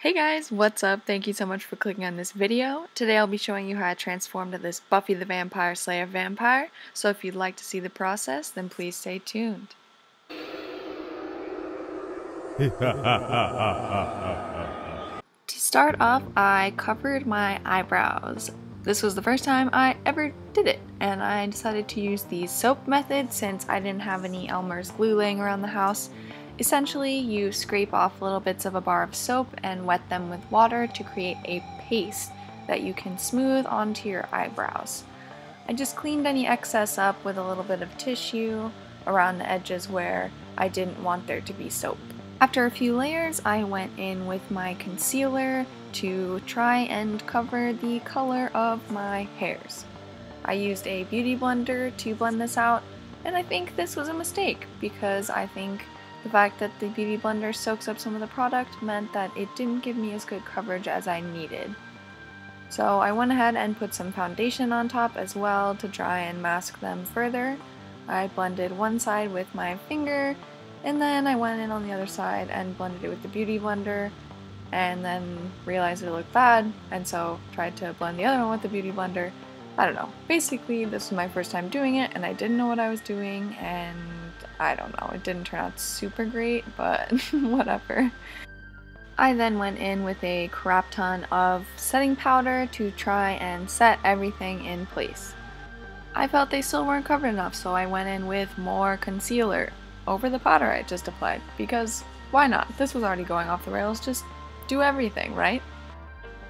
Hey guys, what's up? Thank you so much for clicking on this video. Today I'll be showing you how I transformed to this Buffy the Vampire Slayer vampire, so if you'd like to see the process, then please stay tuned. To start off, I covered my eyebrows. This was the first time I ever did it, and I decided to use the soap method since I didn't have any Elmer's glue laying around the house. Essentially, you scrape off little bits of a bar of soap and wet them with water to create a paste that you can smooth onto your eyebrows. I just cleaned any excess up with a little bit of tissue around the edges where I didn't want there to be soap. After a few layers, I went in with my concealer to try and cover the color of my hairs. I used a beauty blender to blend this out, and I think this was a mistake because I think the fact that the beauty blender soaks up some of the product meant that it didn't give me as good coverage as I needed. So I went ahead and put some foundation on top as well to try and mask them further. I blended one side with my finger, and then I went in on the other side and blended it with the beauty blender, and then realized it looked bad, and so tried to blend the other one with the beauty blender. I don't know. Basically, this was my first time doing it, and I didn't know what I was doing, and I don't know, it didn't turn out super great, but whatever. I then went in with a crap ton of setting powder to try and set everything in place. I felt they still weren't covered enough, so I went in with more concealer over the powder I just applied, because why not? This was already going off the rails, just do everything, right?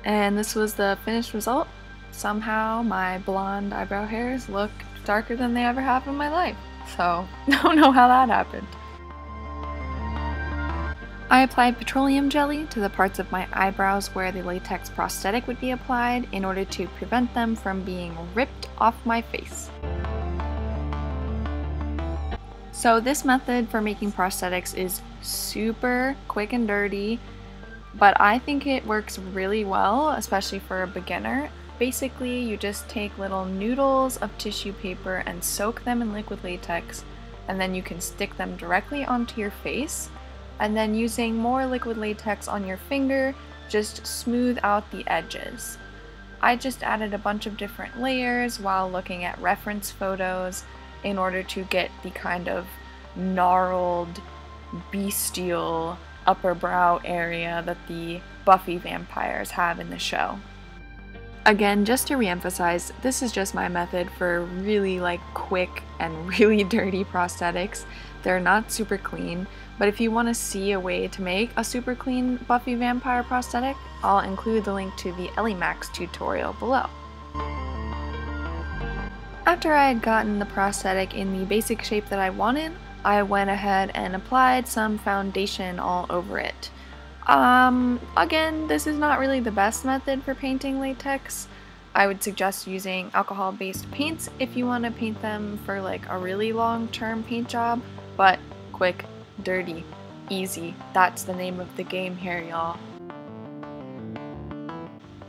And this was the finished result. Somehow my blonde eyebrow hairs look darker than they ever have in my life. So, don't know how that happened. I applied petroleum jelly to the parts of my eyebrows where the latex prosthetic would be applied in order to prevent them from being ripped off my face. So this method for making prosthetics is super quick and dirty, but I think it works really well, especially for a beginner. Basically, you just take little noodles of tissue paper and soak them in liquid latex, and then you can stick them directly onto your face, and then using more liquid latex on your finger, just smooth out the edges. I just added a bunch of different layers while looking at reference photos in order to get the kind of gnarled, bestial upper brow area that the Buffy vampires have in the show. Again, just to reemphasize, this is just my method for really quick and really dirty prosthetics. They're not super clean, but if you want to see a way to make a super clean Buffy vampire prosthetic, I'll include the link to the Max tutorial below. After I had gotten the prosthetic in the basic shape that I wanted, I went ahead and applied some foundation all over it. Again, this is not really the best method for painting latex. I would suggest using alcohol-based paints if you want to paint them for a really long-term paint job, but quick, dirty, easy. That's the name of the game here, y'all.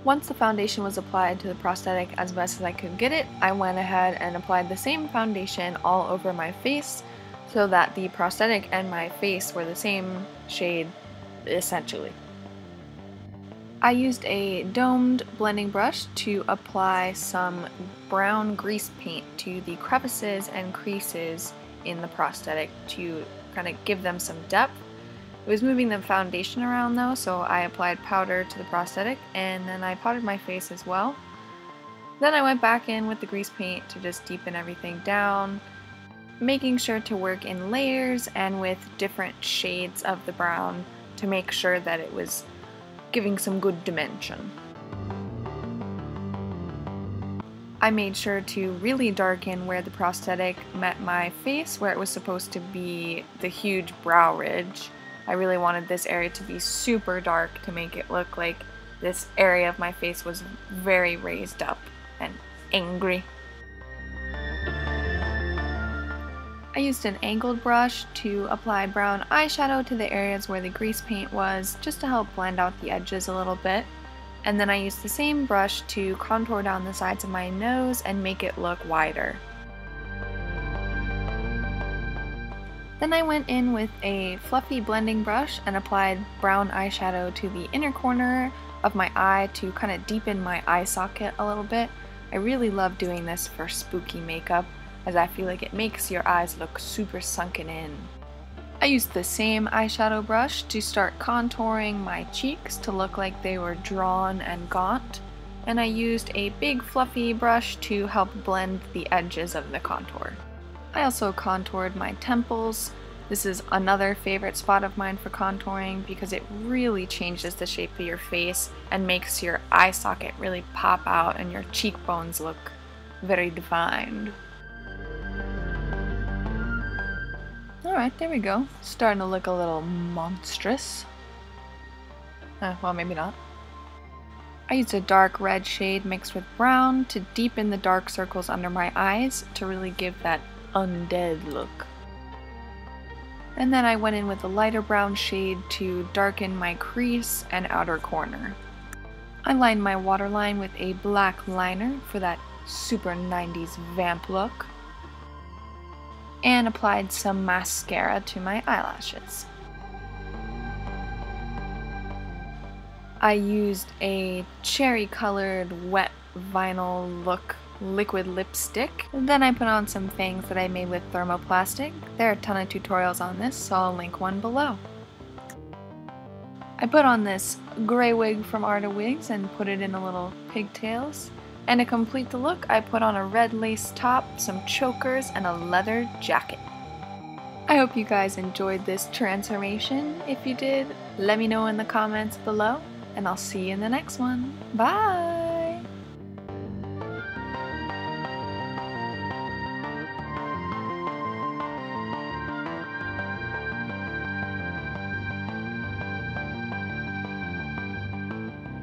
Once the foundation was applied to the prosthetic as best as I could get it, I went ahead and applied the same foundation all over my face so that the prosthetic and my face were the same shade, essentially. I used a domed blending brush to apply some brown grease paint to the crevices and creases in the prosthetic to kind of give them some depth. It was moving the foundation around though, so I applied powder to the prosthetic and then I powdered my face as well. Then I went back in with the grease paint to just deepen everything down, making sure to work in layers and with different shades of the brown to make sure that it was giving some good dimension. I made sure to really darken where the prosthetic met my face, where it was supposed to be the huge brow ridge. I really wanted this area to be super dark to make it look like this area of my face was very raised up and angry. I used an angled brush to apply brown eyeshadow to the areas where the grease paint was, just to help blend out the edges a little bit. And then I used the same brush to contour down the sides of my nose and make it look wider. Then I went in with a fluffy blending brush and applied brown eyeshadow to the inner corner of my eye to kind of deepen my eye socket a little bit. I really love doing this for spooky makeup, as I feel like it makes your eyes look super sunken in. I used the same eyeshadow brush to start contouring my cheeks to look like they were drawn and gaunt, and I used a big fluffy brush to help blend the edges of the contour. I also contoured my temples. This is another favorite spot of mine for contouring because it really changes the shape of your face and makes your eye socket really pop out and your cheekbones look very defined. Alright, there we go. Starting to look a little monstrous. Well, maybe not. I used a dark red shade mixed with brown to deepen the dark circles under my eyes to really give that undead look. And then I went in with a lighter brown shade to darken my crease and outer corner. I lined my waterline with a black liner for that super 90s vamp look, and applied some mascara to my eyelashes. I used a cherry colored wet vinyl look liquid lipstick. Then I put on some fangs that I made with thermoplastic. There are a ton of tutorials on this, so I'll link one below. I put on this gray wig from Arta Wigs and put it in a little pigtails. And to complete the look, I put on a red lace top, some chokers, and a leather jacket. I hope you guys enjoyed this transformation. If you did, let me know in the comments below, and I'll see you in the next one. Bye!